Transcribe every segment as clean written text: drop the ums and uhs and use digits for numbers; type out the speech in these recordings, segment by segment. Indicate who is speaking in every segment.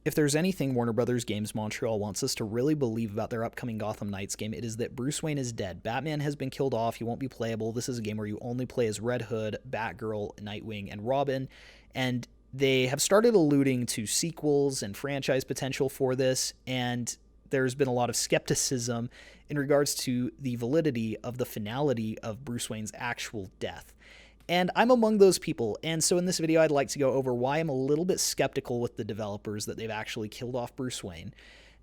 Speaker 1: If there's anything Warner Brothers Games Montreal wants us to really believe about their upcoming Gotham Knights game, it is that Bruce Wayne is dead. Batman has been killed off. He won't be playable. This is a game where you only play as Red Hood, Batgirl, Nightwing, and Robin. And they have started alluding to sequels and franchise potential for this, and there's been a lot of skepticism in regards to the validity of the finality of Bruce Wayne's actual death. And I'm among those people, and so in this video I'd like to go over why I'm a little bit skeptical with the developers that they've actually killed off Bruce Wayne.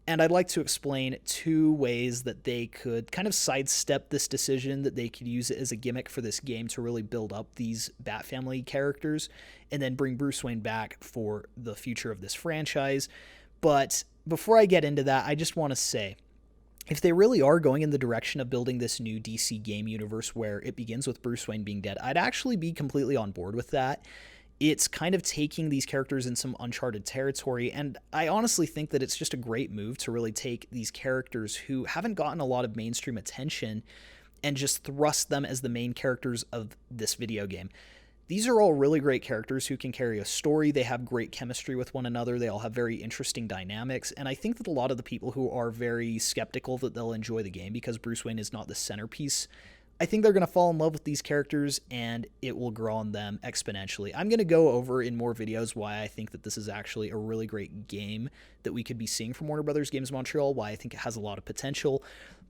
Speaker 1: And I'd like to explain 2 ways that they could kind of sidestep this decision, that they could use it as a gimmick for this game to really build up these Bat Family characters, and then bring Bruce Wayne back for the future of this franchise. But before I get into that, I just want to say, if they really are going in the direction of building this new DC game universe where it begins with Bruce Wayne being dead, I'd actually be completely on board with that. It's kind of taking these characters in some uncharted territory, and I honestly think that it's just a great move to really take these characters who haven't gotten a lot of mainstream attention and just thrust them as the main characters of this video game. These are all really great characters who can carry a story. They have great chemistry with one another. They all have very interesting dynamics. And I think that a lot of the people who are very skeptical that they'll enjoy the game because Bruce Wayne is not the centerpiece, I think they're going to fall in love with these characters and it will grow on them exponentially. I'm going to go over in more videos why I think that this is actually a really great game that we could be seeing from Warner Brothers Games Montreal, why I think it has a lot of potential.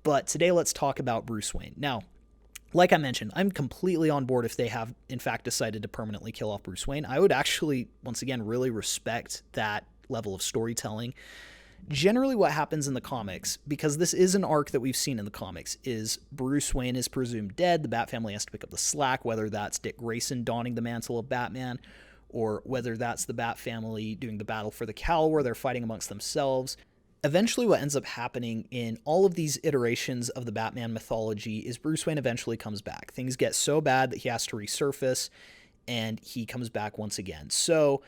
Speaker 1: But today let's talk about Bruce Wayne. Now, like I mentioned, I'm completely on board if they have, in fact, decided to permanently kill off Bruce Wayne. I would actually, once again, really respect that level of storytelling. Generally, what happens in the comics, because this is an arc that we've seen in the comics, is Bruce Wayne is presumed dead. The Bat Family has to pick up the slack, whether that's Dick Grayson donning the mantle of Batman, or whether that's the Bat Family doing the battle for the cowl where they're fighting amongst themselves. Eventually, what ends up happening in all of these iterations of the Batman mythology is Bruce Wayne eventually comes back. Things get so bad that he has to resurface, and he comes back once again. So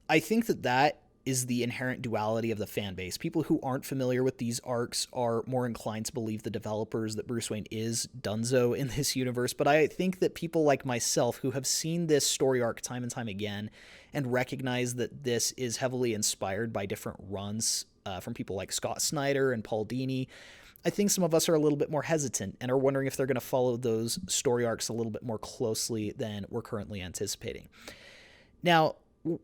Speaker 1: I think that that is the inherent duality of the fan base. People who aren't familiar with these arcs are more inclined to believe the developers that Bruce Wayne is donezo in this universe, but I think that people like myself who have seen this story arc time and time again and recognize that this is heavily inspired by different runs from people like Scott Snyder and Paul Dini, I think some of us are a little bit more hesitant and are wondering if they're going to follow those story arcs a little bit more closely than we're currently anticipating. Now,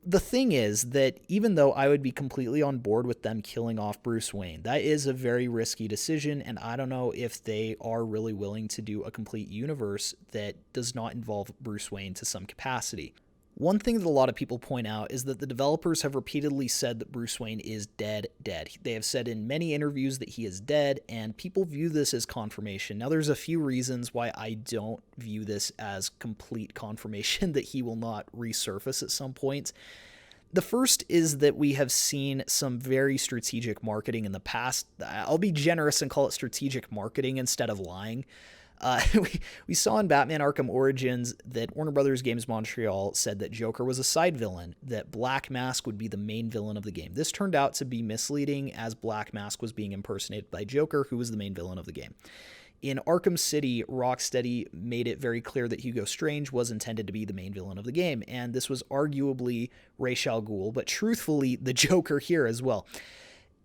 Speaker 1: the thing is that even though I would be completely on board with them killing off Bruce Wayne, that is a very risky decision, and I don't know if they are really willing to do a complete universe that does not involve Bruce Wayne to some capacity. One thing that a lot of people point out is that the developers have repeatedly said that Bruce Wayne is dead. They have said in many interviews that he is dead, and people view this as confirmation. Now, there's a few reasons why I don't view this as complete confirmation that he will not resurface at some point. The first is that we have seen some very strategic marketing in the past. I'll be generous and call it strategic marketing instead of lying. We saw in Batman Arkham Origins that Warner Brothers Games Montreal said that Joker was a side villain, that Black Mask would be the main villain of the game. This turned out to be misleading, as Black Mask was being impersonated by Joker, who was the main villain of the game. In Arkham City, Rocksteady made it very clear that Hugo Strange was intended to be the main villain of the game, and this was arguably Ra's al Ghul, but truthfully the Joker here as well.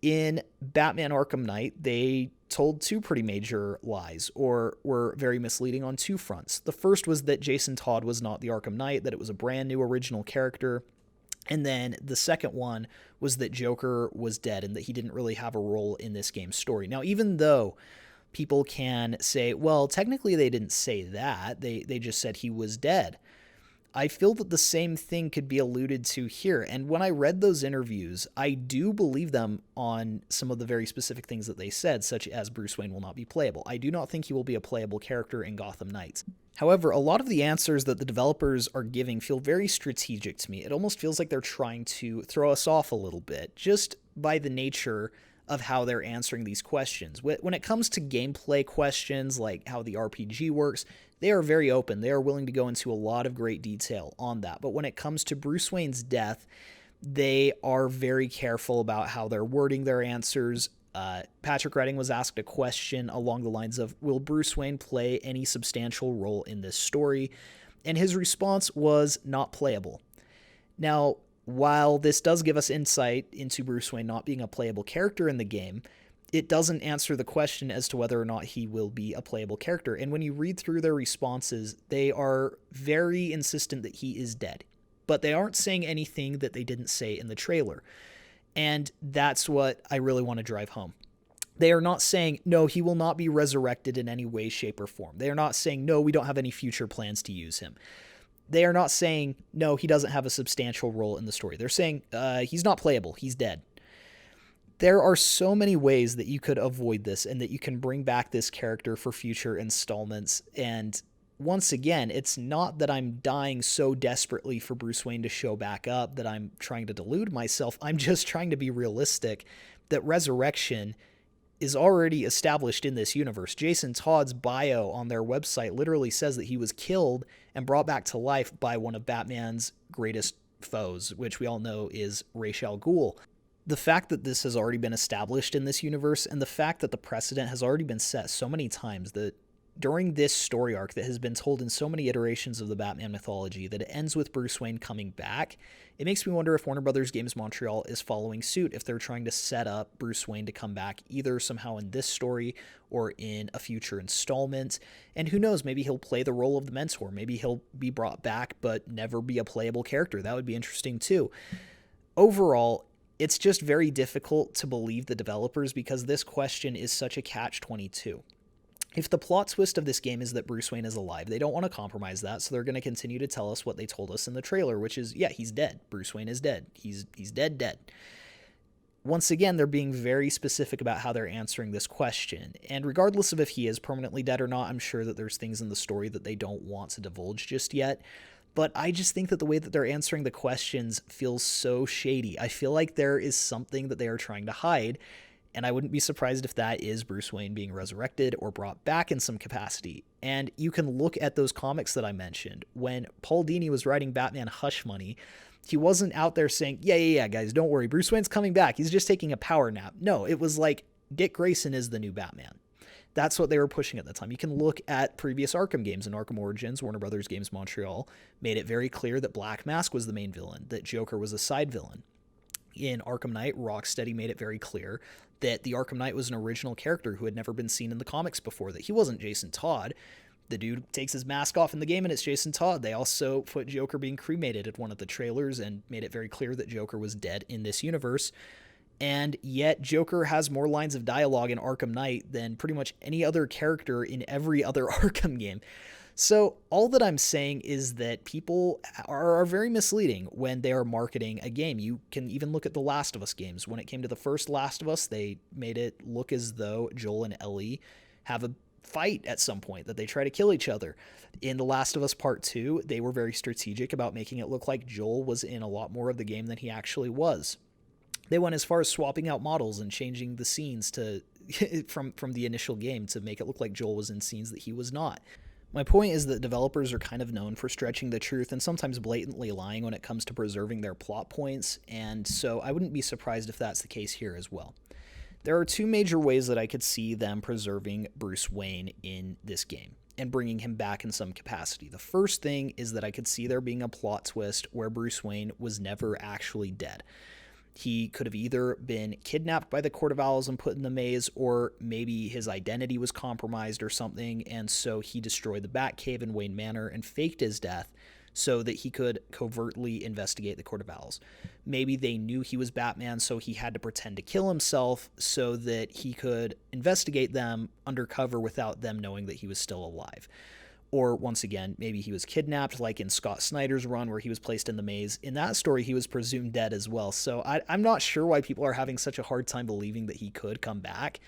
Speaker 1: In Batman Arkham Knight, they told 2 pretty major lies, or were very misleading on 2 fronts. The first was that Jason Todd was not the Arkham Knight, that it was a brand new original character. And then the second one was that Joker was dead and that he didn't really have a role in this game's story. Now, even though people can say, well, technically they didn't say that, they just said he was dead, I feel that the same thing could be alluded to here. And when I read those interviews, I do believe them on some of the very specific things that they said, such as Bruce Wayne will not be playable. I do not think he will be a playable character in Gotham Knights. However, a lot of the answers that the developers are giving feel very strategic to me. It almost feels like they're trying to throw us off a little bit, just by the nature of how they're answering these questions. When it comes to gameplay questions, like how the RPG works, they are very open. They are willing to go into a lot of great detail on that. But when it comes to Bruce Wayne's death, they are very careful about how they're wording their answers. Patrick Redding was asked a question along the lines of, will Bruce Wayne play any substantial role in this story? And his response was not playable. Now, While this does give us insight into Bruce Wayne not being a playable character in the game, it doesn't answer the question as to whether or not he will be a playable character. And when you read through their responses, they are very insistent that he is dead. But they aren't saying anything that they didn't say in the trailer. And that's what I really want to drive home. They are not saying, no, he will not be resurrected in any way, shape, or form. They are not saying, no, we don't have any future plans to use him. They are not saying, no, he doesn't have a substantial role in the story. They're saying, he's not playable. He's dead. There are so many ways that you could avoid this and that you can bring back this character for future installments. And once again, it's not that I'm dying so desperately for Bruce Wayne to show back up that I'm trying to delude myself. I'm just trying to be realistic that resurrection is already established in this universe. Jason Todd's bio on their website literally says that he was killed and brought back to life by one of Batman's greatest foes, which we all know is Ra's al Ghul. The fact that this has already been established in this universe, and the fact that the precedent has already been set so many times, that during this story arc that has been told in so many iterations of the Batman mythology, that it ends with Bruce Wayne coming back, it makes me wonder if Warner Brothers Games Montreal is following suit, if they're trying to set up Bruce Wayne to come back either somehow in this story or in a future installment. And who knows, maybe he'll play the role of the mentor. Maybe he'll be brought back but never be a playable character. That would be interesting too. Overall, it's just very difficult to believe the developers because this question is such a catch-22. If the plot twist of this game is that Bruce Wayne is alive, they don't want to compromise that, so they're going to continue to tell us what they told us in the trailer, which is, yeah, he's dead. Bruce Wayne is dead. He's dead. Once again, they're being very specific about how they're answering this question. And regardless of if he is permanently dead or not, I'm sure that there's things in the story that they don't want to divulge just yet. But I just think that the way that they're answering the questions feels so shady. I feel like there is something that they are trying to hide, and I wouldn't be surprised if that is Bruce Wayne being resurrected or brought back in some capacity. And you can look at those comics that I mentioned. When Paul Dini was writing Batman Hush Money, he wasn't out there saying, yeah, guys, don't worry, Bruce Wayne's coming back. He's just taking a power nap. No, it was like, Dick Grayson is the new Batman. That's what they were pushing at the time. You can look at previous Arkham games. In Arkham Origins, Warner Brothers Games Montreal made it very clear that Black Mask was the main villain, that Joker was a side villain. In Arkham Knight, Rocksteady made it very clear that the Arkham Knight was an original character who had never been seen in the comics before, that he wasn't Jason Todd. The dude takes his mask off in the game and it's Jason Todd. They also put Joker being cremated at one of the trailers and made it very clear that Joker was dead in this universe. And yet Joker has more lines of dialogue in Arkham Knight than pretty much any other character in every other Arkham game. So all that I'm saying is that people are very misleading when they are marketing a game. You can even look at the Last of Us games. When it came to the first Last of Us, they made it look as though Joel and Ellie have a fight at some point, that they try to kill each other. In The Last of Us Part 2, they were very strategic about making it look like Joel was in a lot more of the game than he actually was. They went as far as swapping out models and changing the scenes to from the initial game to make it look like Joel was in scenes that he was not. My point is that developers are kind of known for stretching the truth and sometimes blatantly lying when it comes to preserving their plot points, and so I wouldn't be surprised if that's the case here as well. There are two major ways that I could see them preserving Bruce Wayne in this game and bringing him back in some capacity. The first thing is that I could see there being a plot twist where Bruce Wayne was never actually dead. He could have either been kidnapped by the Court of Owls and put in the maze, or maybe his identity was compromised or something, and so he destroyed the Batcave in Wayne Manor and faked his death so that he could covertly investigate the Court of Owls. Maybe they knew he was Batman, so he had to pretend to kill himself so that he could investigate them undercover without them knowing that he was still alive. Or, once again, maybe he was kidnapped, like in Scott Snyder's run where he was placed in the maze. In that story, he was presumed dead as well. So I'm not sure why people are having such a hard time believing that he could come back.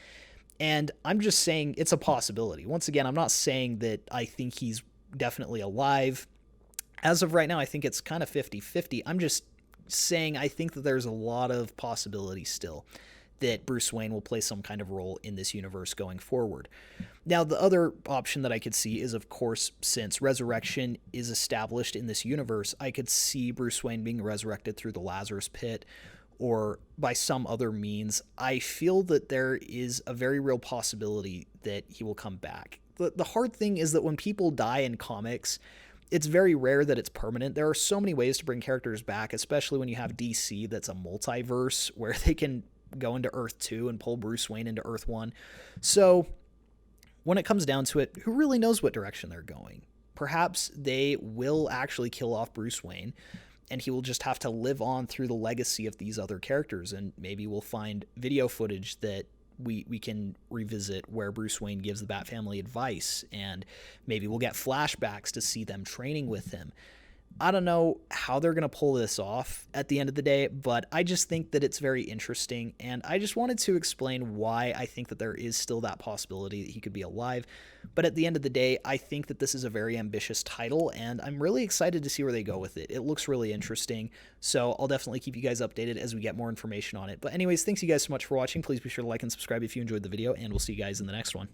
Speaker 1: And I'm just saying it's a possibility. Once again, I'm not saying that I think he's definitely alive. As of right now, I think it's kind of 50-50. I'm just saying I think that there's a lot of possibility still that Bruce Wayne will play some kind of role in this universe going forward. Now, the other option that I could see is, of course, since resurrection is established in this universe, I could see Bruce Wayne being resurrected through the Lazarus Pit or by some other means. I feel that there is a very real possibility that he will come back. The hard thing is that when people die in comics, it's very rare that it's permanent. There are so many ways to bring characters back, especially when you have DC that's a multiverse where they can go into Earth 2 and pull Bruce Wayne into Earth 1. So when it comes down to it, who really knows what direction they're going? Perhaps they will actually kill off Bruce Wayne, and he will just have to live on through the legacy of these other characters, and maybe we'll find video footage that we can revisit where Bruce Wayne gives the Bat family advice, and maybe we'll get flashbacks to see them training with him. I don't know how they're going to pull this off at the end of the day, but I just think that it's very interesting, and I just wanted to explain why I think that there is still that possibility that he could be alive. But at the end of the day, I think that this is a very ambitious title, and I'm really excited to see where they go with it. It looks really interesting, so I'll definitely keep you guys updated as we get more information on it. But anyways, thanks you guys so much for watching. Please be sure to like and subscribe if you enjoyed the video, and we'll see you guys in the next one.